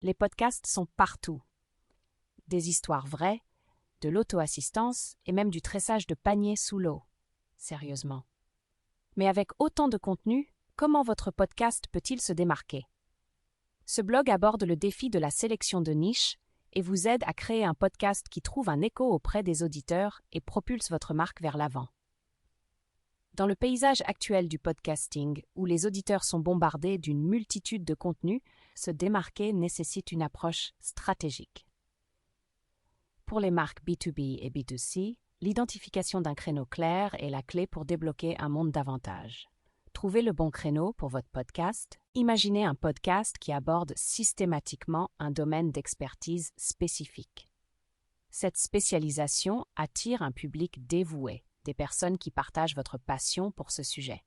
Les podcasts sont partout. Des histoires vraies, de l'auto-assistance et même du tressage de paniers sous l'eau. Sérieusement. Mais avec autant de contenu, comment votre podcast peut-il se démarquer? Ce blog aborde le défi de la sélection de niche et vous aide à créer un podcast qui trouve un écho auprès des auditeurs et propulse votre marque vers l'avant. Dans le paysage actuel du podcasting, où les auditeurs sont bombardés d'une multitude de contenus, se démarquer nécessite une approche stratégique. Pour les marques B2B et B2C, l'identification d'un créneau clair est la clé pour débloquer un monde d'avantages. Trouvez le bon créneau pour votre podcast. Imaginez un podcast qui aborde systématiquement un domaine d'expertise spécifique. Cette spécialisation attire un public dévoué, des personnes qui partagent votre passion pour ce sujet.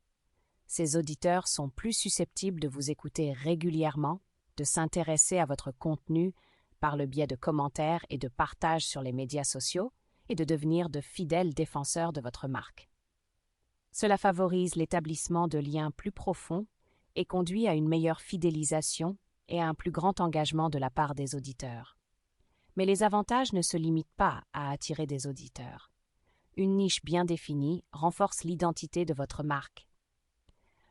Ces auditeurs sont plus susceptibles de vous écouter régulièrement, de s'intéresser à votre contenu par le biais de commentaires et de partages sur les médias sociaux et de devenir de fidèles défenseurs de votre marque. Cela favorise l'établissement de liens plus profonds et conduit à une meilleure fidélisation et à un plus grand engagement de la part des auditeurs. Mais les avantages ne se limitent pas à attirer des auditeurs. Une niche bien définie renforce l'identité de votre marque.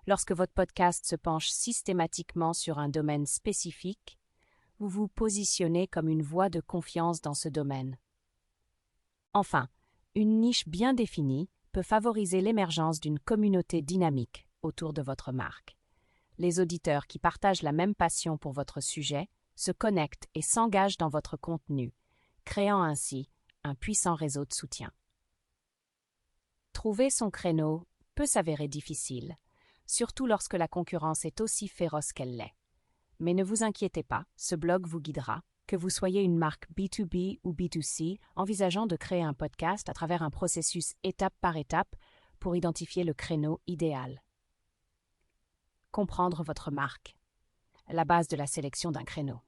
Lorsque votre podcast se penche systématiquement sur un domaine spécifique, vous vous positionnez comme une voix de confiance dans ce domaine. Enfin, une niche bien définie peut favoriser l'émergence d'une communauté dynamique autour de votre marque. Les auditeurs qui partagent la même passion pour votre sujet se connectent et s'engagent dans votre contenu, créant ainsi un puissant réseau de soutien. Trouver son créneau peut s'avérer difficile, surtout lorsque la concurrence est aussi féroce qu'elle l'est. Mais ne vous inquiétez pas, ce blog vous guidera, que vous soyez une marque B2B ou B2C, envisageant de créer un podcast à travers un processus étape par étape pour identifier le créneau idéal. Comprendre votre marque, la base de la sélection d'un créneau.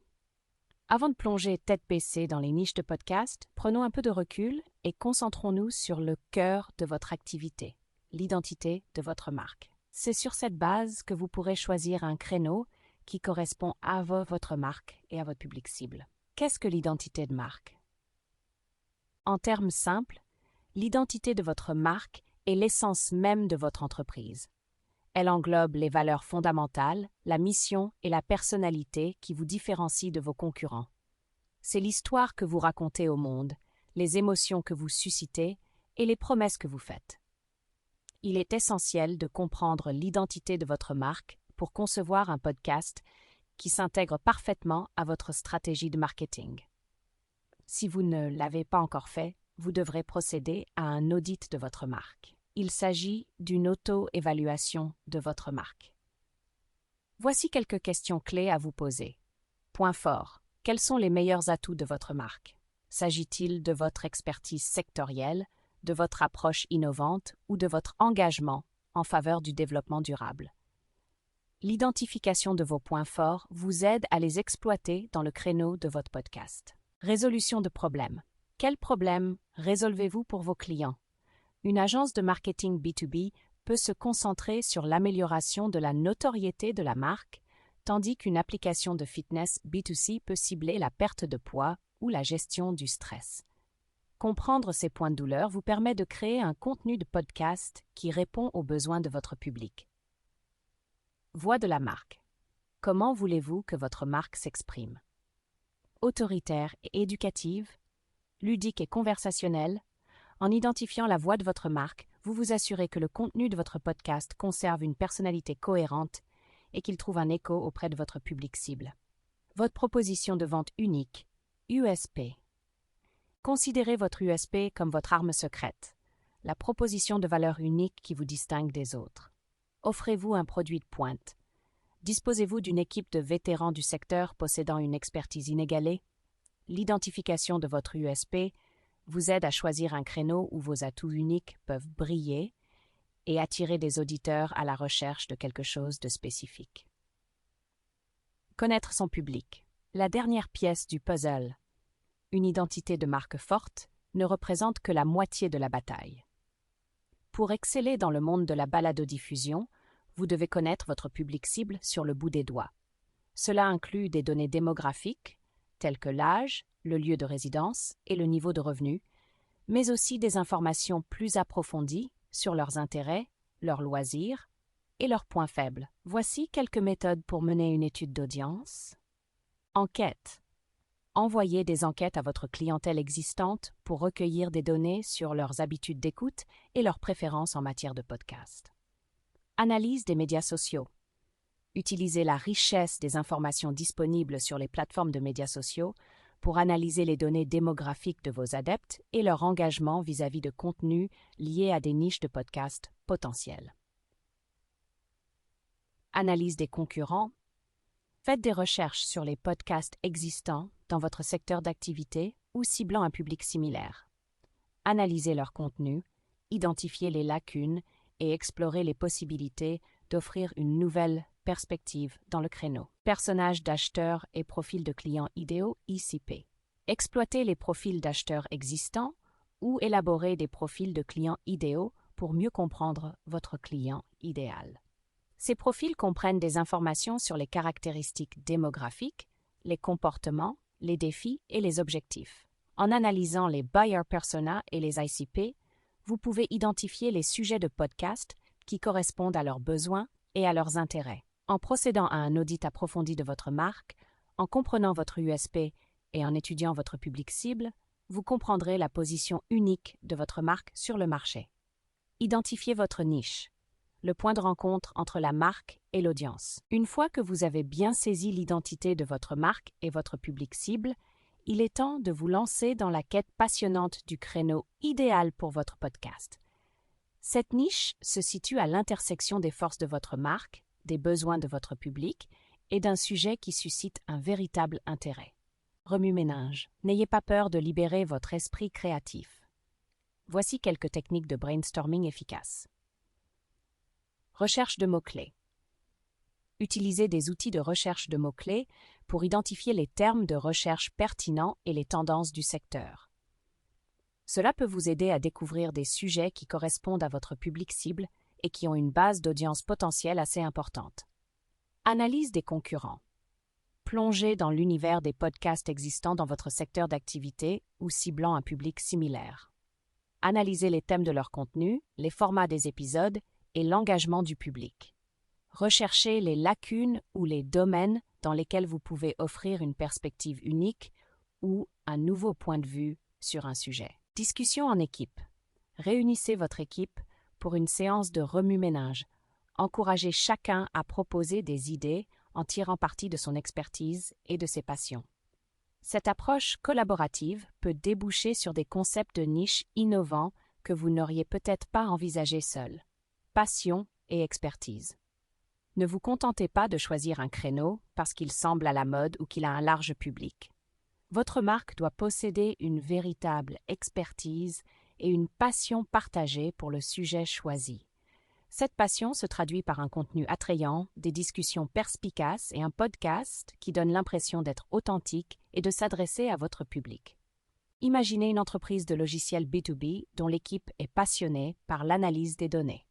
Avant de plonger tête baissée dans les niches de podcast, prenons un peu de recul et concentrons-nous sur le cœur de votre activité, l'identité de votre marque. C'est sur cette base que vous pourrez choisir un créneau qui correspond à votre marque et à votre public cible. Qu'est-ce que l'identité de marque? En termes simples, l'identité de votre marque est l'essence même de votre entreprise. Elle englobe les valeurs fondamentales, la mission et la personnalité qui vous différencient de vos concurrents. C'est l'histoire que vous racontez au monde, les émotions que vous suscitez et les promesses que vous faites. Il est essentiel de comprendre l'identité de votre marque pour concevoir un podcast qui s'intègre parfaitement à votre stratégie de marketing. Si vous ne l'avez pas encore fait, vous devrez procéder à un audit de votre marque. Il s'agit d'une auto-évaluation de votre marque. Voici quelques questions clés à vous poser. Point fort. Quels sont les meilleurs atouts de votre marque? S'agit-il de votre expertise sectorielle, de votre approche innovante ou de votre engagement en faveur du développement durable? L'identification de vos points forts vous aide à les exploiter dans le créneau de votre podcast. Résolution de problèmes. Quels problèmes résolvez-vous pour vos clients? Une agence de marketing B2B peut se concentrer sur l'amélioration de la notoriété de la marque, tandis qu'une application de fitness B2C peut cibler la perte de poids ou la gestion du stress. Comprendre ces points de douleur vous permet de créer un contenu de podcast qui répond aux besoins de votre public. Voix de la marque. Comment voulez-vous que votre marque s'exprime? Autoritaire et éducative, ludique et conversationnelle. En identifiant la voix de votre marque, vous vous assurez que le contenu de votre podcast conserve une personnalité cohérente et qu'il trouve un écho auprès de votre public cible. Votre proposition de vente unique, USP. Considérez votre USP comme votre arme secrète, la proposition de valeur unique qui vous distingue des autres. Offrez-vous un produit de pointe? Disposez-vous d'une équipe de vétérans du secteur possédant une expertise inégalée? L'identification de votre USP vous aide à choisir un créneau où vos atouts uniques peuvent briller et attirer des auditeurs à la recherche de quelque chose de spécifique. Connaître son public. La dernière pièce du puzzle. Une identité de marque forte ne représente que la moitié de la bataille. Pour exceller dans le monde de la balado-diffusion, vous devez connaître votre public cible sur le bout des doigts. Cela inclut des données démographiques, telles que l'âge, le lieu de résidence et le niveau de revenu, mais aussi des informations plus approfondies sur leurs intérêts, leurs loisirs et leurs points faibles. Voici quelques méthodes pour mener une étude d'audience. Enquête. Envoyez des enquêtes à votre clientèle existante pour recueillir des données sur leurs habitudes d'écoute et leurs préférences en matière de podcast. Analyse des médias sociaux. Utilisez la richesse des informations disponibles sur les plateformes de médias sociaux pour analyser les données démographiques de vos adeptes et leur engagement vis-à-vis de contenus liés à des niches de podcast potentielles. Analyse des concurrents. Faites des recherches sur les podcasts existants dans votre secteur d'activité ou ciblant un public similaire. Analysez leur contenu, identifiez les lacunes et explorez les possibilités d'offrir une nouvelle perspective dans le créneau. Personnages d'acheteurs et profils de clients idéaux ICP. Exploitez les profils d'acheteurs existants ou élaborez des profils de clients idéaux pour mieux comprendre votre client idéal. Ces profils comprennent des informations sur les caractéristiques démographiques, les comportements, les défis et les objectifs. En analysant les buyer persona et les ICP, vous pouvez identifier les sujets de podcast qui correspondent à leurs besoins et à leurs intérêts. En procédant à un audit approfondi de votre marque, en comprenant votre USP et en étudiant votre public cible, vous comprendrez la position unique de votre marque sur le marché. Identifiez votre niche, le point de rencontre entre la marque et l'audience. Une fois que vous avez bien saisi l'identité de votre marque et votre public cible, il est temps de vous lancer dans la quête passionnante du créneau idéal pour votre podcast. Cette niche se situe à l'intersection des forces de votre marque, des besoins de votre public et d'un sujet qui suscite un véritable intérêt. Remue-ménage. N'ayez pas peur de libérer votre esprit créatif. Voici quelques techniques de brainstorming efficaces. Recherche de mots-clés. Utilisez des outils de recherche de mots-clés pour identifier les termes de recherche pertinents et les tendances du secteur. Cela peut vous aider à découvrir des sujets qui correspondent à votre public cible et qui ont une base d'audience potentielle assez importante. Analyse des concurrents. Plongez dans l'univers des podcasts existants dans votre secteur d'activité ou ciblant un public similaire. Analysez les thèmes de leur contenu, les formats des épisodes et l'engagement du public. Recherchez les lacunes ou les domaines dans lesquels vous pouvez offrir une perspective unique ou un nouveau point de vue sur un sujet. Discussion en équipe. Réunissez votre équipe pour une séance de remue-ménage. Encouragez chacun à proposer des idées en tirant parti de son expertise et de ses passions. Cette approche collaborative peut déboucher sur des concepts de niche innovants que vous n'auriez peut-être pas envisagés seul. Passion et expertise. Ne vous contentez pas de choisir un créneau parce qu'il semble à la mode ou qu'il a un large public. Votre marque doit posséder une véritable expertise et une passion partagée pour le sujet choisi. Cette passion se traduit par un contenu attrayant, des discussions perspicaces et un podcast qui donne l'impression d'être authentique et de s'adresser à votre public. Imaginez une entreprise de logiciels B2B dont l'équipe est passionnée par l'analyse des données.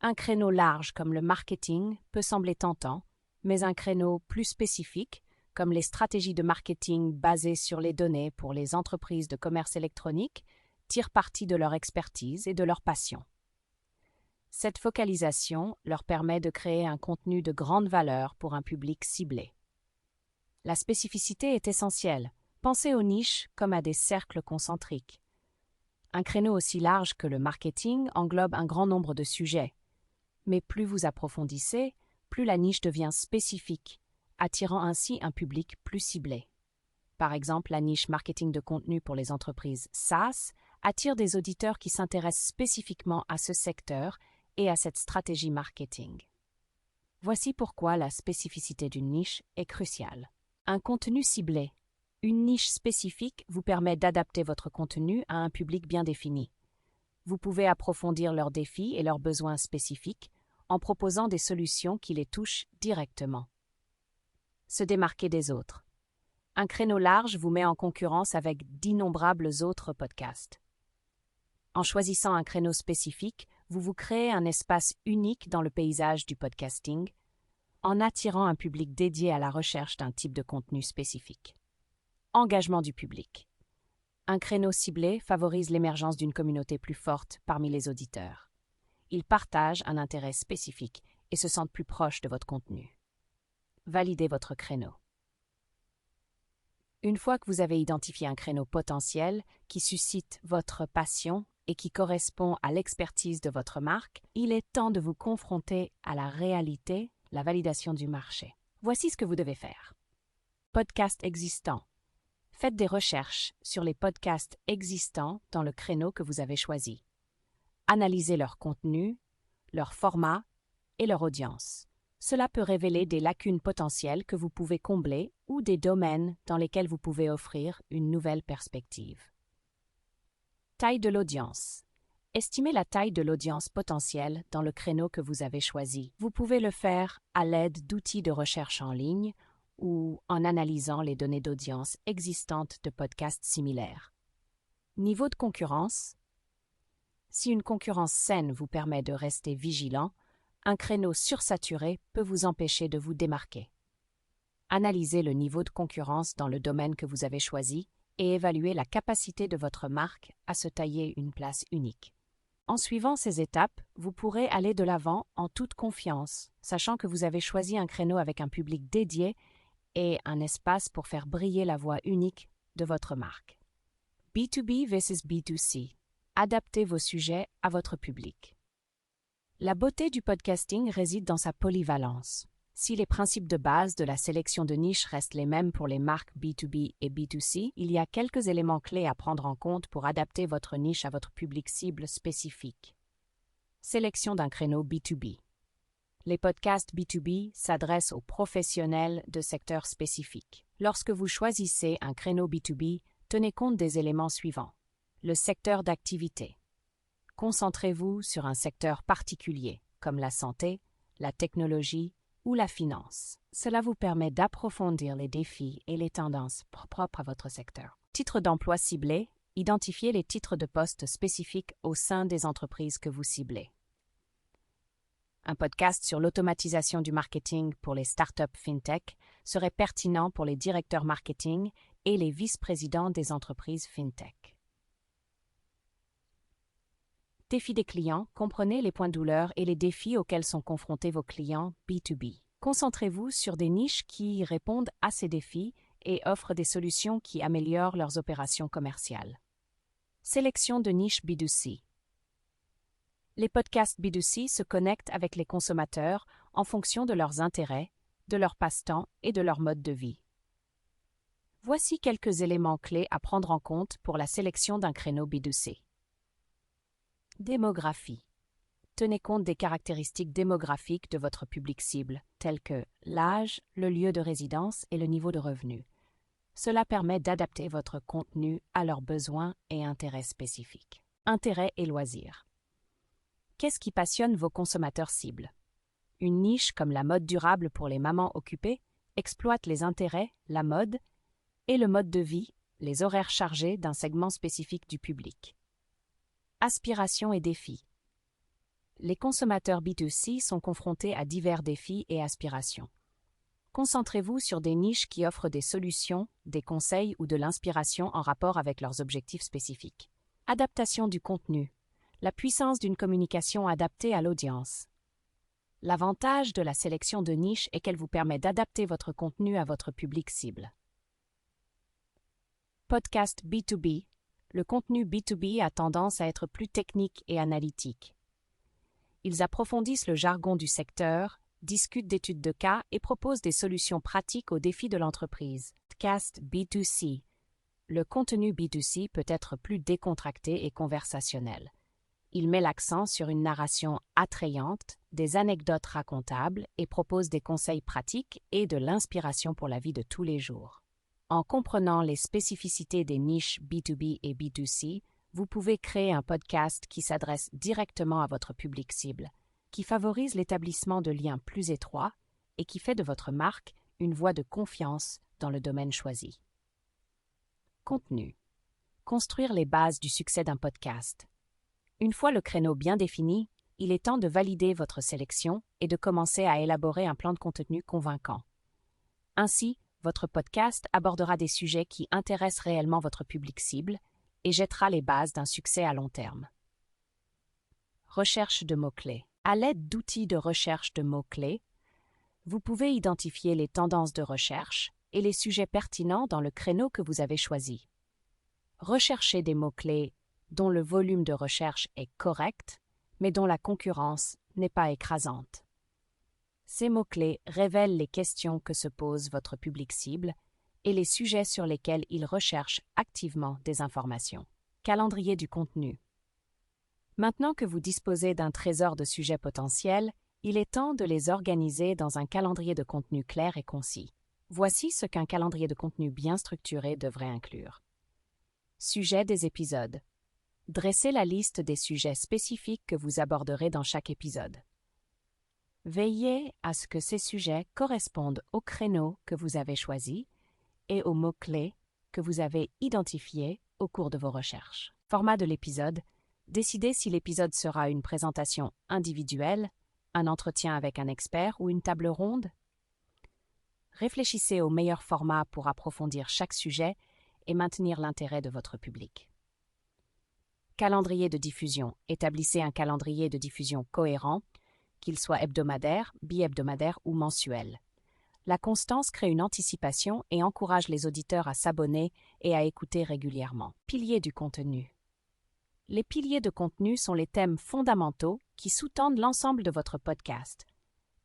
Un créneau large comme le marketing peut sembler tentant, mais un créneau plus spécifique, comme les stratégies de marketing basées sur les données pour les entreprises de commerce électronique, tire parti de leur expertise et de leur passion. Cette focalisation leur permet de créer un contenu de grande valeur pour un public ciblé. La spécificité est essentielle. Pensez aux niches comme à des cercles concentriques. Un créneau aussi large que le marketing englobe un grand nombre de sujets. Mais plus vous approfondissez, plus la niche devient spécifique, attirant ainsi un public plus ciblé. Par exemple, la niche marketing de contenu pour les entreprises SaaS attire des auditeurs qui s'intéressent spécifiquement à ce secteur et à cette stratégie marketing. Voici pourquoi la spécificité d'une niche est cruciale. Un contenu ciblé. Une niche spécifique vous permet d'adapter votre contenu à un public bien défini. Vous pouvez approfondir leurs défis et leurs besoins spécifiques en proposant des solutions qui les touchent directement. Se démarquer des autres. Un créneau large vous met en concurrence avec d'innombrables autres podcasts. En choisissant un créneau spécifique, vous vous créez un espace unique dans le paysage du podcasting. en attirant un public dédié à la recherche d'un type de contenu spécifique. Engagement du public. Un créneau ciblé favorise l'émergence d'une communauté plus forte parmi les auditeurs. Ils partagent un intérêt spécifique et se sentent plus proches de votre contenu. Validez votre créneau. Une fois que vous avez identifié un créneau potentiel qui suscite votre passion et qui correspond à l'expertise de votre marque, il est temps de vous confronter à la réalité, la validation du marché. Voici ce que vous devez faire. Podcast existant. Faites des recherches sur les podcasts existants dans le créneau que vous avez choisi. Analysez leur contenu, leur format et leur audience. Cela peut révéler des lacunes potentielles que vous pouvez combler ou des domaines dans lesquels vous pouvez offrir une nouvelle perspective. Taille de l'audience. Estimez la taille de l'audience potentielle dans le créneau que vous avez choisi. Vous pouvez le faire à l'aide d'outils de recherche en ligne ou en analysant les données d'audience existantes de podcasts similaires. Niveau de concurrence. Si une concurrence saine vous permet de rester vigilant, un créneau sursaturé peut vous empêcher de vous démarquer. Analysez le niveau de concurrence dans le domaine que vous avez choisi et évaluez la capacité de votre marque à se tailler une place unique. En suivant ces étapes, vous pourrez aller de l'avant en toute confiance, sachant que vous avez choisi un créneau avec un public dédié et un espace pour faire briller la voix unique de votre marque. B2B versus B2C. Adaptez vos sujets à votre public. La beauté du podcasting réside dans sa polyvalence. Si les principes de base de la sélection de niche restent les mêmes pour les marques B2B et B2C, il y a quelques éléments clés à prendre en compte pour adapter votre niche à votre public cible spécifique. Sélection d'un créneau B2B. Les podcasts B2B s'adressent aux professionnels de secteurs spécifiques. Lorsque vous choisissez un créneau B2B, tenez compte des éléments suivants. Le secteur d'activité. Concentrez-vous sur un secteur particulier, comme la santé, la technologie ou la finance. Cela vous permet d'approfondir les défis et les tendances propres à votre secteur. Titre d'emploi ciblé. Identifiez les titres de poste spécifiques au sein des entreprises que vous ciblez. Un podcast sur l'automatisation du marketing pour les startups fintech serait pertinent pour les directeurs marketing et les vice-présidents des entreprises fintech. Défis des clients, comprenez les points de douleur et les défis auxquels sont confrontés vos clients B2B. Concentrez-vous sur des niches qui répondent à ces défis et offrent des solutions qui améliorent leurs opérations commerciales. Sélection de niches B2C. Les podcasts B2C se connectent avec les consommateurs en fonction de leurs intérêts, de leur passe-temps et de leur mode de vie. Voici quelques éléments clés à prendre en compte pour la sélection d'un créneau B2C. Démographie. Tenez compte des caractéristiques démographiques de votre public cible, telles que l'âge, le lieu de résidence et le niveau de revenu. Cela permet d'adapter votre contenu à leurs besoins et intérêts spécifiques. Intérêts et loisirs. Qu'est-ce qui passionne vos consommateurs cibles? Une niche comme la mode durable pour les mamans occupées exploite les intérêts, la mode et le mode de vie, les horaires chargés d'un segment spécifique du public. Aspirations et défis. Les consommateurs B2C sont confrontés à divers défis et aspirations. Concentrez-vous sur des niches qui offrent des solutions, des conseils ou de l'inspiration en rapport avec leurs objectifs spécifiques. Adaptation du contenu. La puissance d'une communication adaptée à l'audience. L'avantage de la sélection de niche est qu'elle vous permet d'adapter votre contenu à votre public cible. Podcast B2B. Le contenu B2B a tendance à être plus technique et analytique. Ils approfondissent le jargon du secteur, discutent d'études de cas et proposent des solutions pratiques aux défis de l'entreprise. Podcast B2C. Le contenu B2C peut être plus décontracté et conversationnel. Il met l'accent sur une narration attrayante, des anecdotes racontables et propose des conseils pratiques et de l'inspiration pour la vie de tous les jours. En comprenant les spécificités des niches B2B et B2C, vous pouvez créer un podcast qui s'adresse directement à votre public cible, qui favorise l'établissement de liens plus étroits et qui fait de votre marque une voix de confiance dans le domaine choisi. Contenu. Construire les bases du succès d'un podcast. Une fois le créneau bien défini, il est temps de valider votre sélection et de commencer à élaborer un plan de contenu convaincant. Ainsi, votre podcast abordera des sujets qui intéressent réellement votre public cible et jettera les bases d'un succès à long terme. Recherche de mots-clés. À l'aide d'outils de recherche de mots-clés, vous pouvez identifier les tendances de recherche et les sujets pertinents dans le créneau que vous avez choisi. Recherchez des mots-clés dont le volume de recherche est correct, mais dont la concurrence n'est pas écrasante. Ces mots-clés révèlent les questions que se pose votre public cible et les sujets sur lesquels il recherche activement des informations. Calendrier du contenu. Maintenant que vous disposez d'un trésor de sujets potentiels, il est temps de les organiser dans un calendrier de contenu clair et concis. Voici ce qu'un calendrier de contenu bien structuré devrait inclure. Sujet des épisodes. Dressez la liste des sujets spécifiques que vous aborderez dans chaque épisode. Veillez à ce que ces sujets correspondent au créneau que vous avez choisi et aux mots-clés que vous avez identifiés au cours de vos recherches. Format de l'épisode. Décidez si l'épisode sera une présentation individuelle, un entretien avec un expert ou une table ronde. Réfléchissez au meilleur format pour approfondir chaque sujet et maintenir l'intérêt de votre public. Calendrier de diffusion. Établissez un calendrier de diffusion cohérent, qu'il soit hebdomadaire, bi-hebdomadaire ou mensuel. La constance crée une anticipation et encourage les auditeurs à s'abonner et à écouter régulièrement. Piliers du contenu. Les piliers de contenu sont les thèmes fondamentaux qui sous-tendent l'ensemble de votre podcast.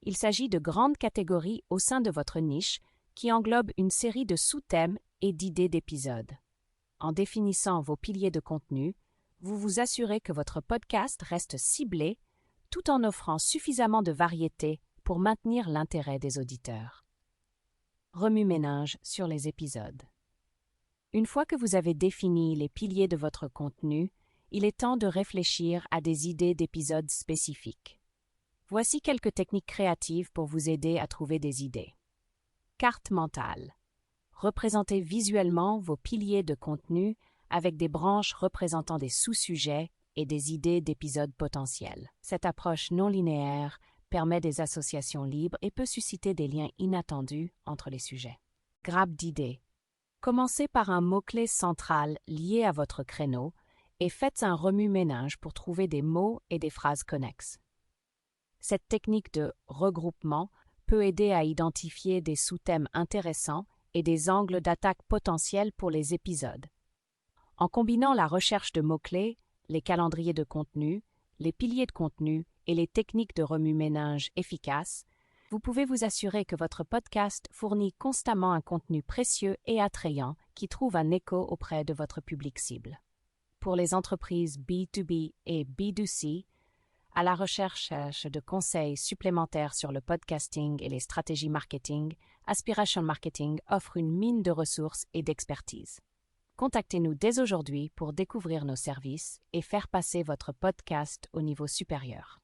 Il s'agit de grandes catégories au sein de votre niche qui englobent une série de sous-thèmes et d'idées d'épisodes. En définissant vos piliers de contenu, vous vous assurez que votre podcast reste ciblé tout en offrant suffisamment de variété pour maintenir l'intérêt des auditeurs. Remue-ménage sur les épisodes. Une fois que vous avez défini les piliers de votre contenu, il est temps de réfléchir à des idées d'épisodes spécifiques. Voici quelques techniques créatives pour vous aider à trouver des idées. Carte mentale. Représentez visuellement vos piliers de contenu avec des branches représentant des sous-sujets et des idées d'épisodes potentiels. Cette approche non linéaire permet des associations libres et peut susciter des liens inattendus entre les sujets. Grappe d'idées. Commencez par un mot-clé central lié à votre créneau et faites un remue-ménage pour trouver des mots et des phrases connexes. Cette technique de regroupement peut aider à identifier des sous-thèmes intéressants et des angles d'attaque potentiels pour les épisodes. En combinant la recherche de mots-clés, les calendriers de contenu, les piliers de contenu et les techniques de remue-ménage efficaces, vous pouvez vous assurer que votre podcast fournit constamment un contenu précieux et attrayant qui trouve un écho auprès de votre public cible. Pour les entreprises B2B et B2C, à la recherche de conseils supplémentaires sur le podcasting et les stratégies marketing, Aspiration Marketing offre une mine de ressources et d'expertise. Contactez-nous dès aujourd'hui pour découvrir nos services et faire passer votre podcast au niveau supérieur.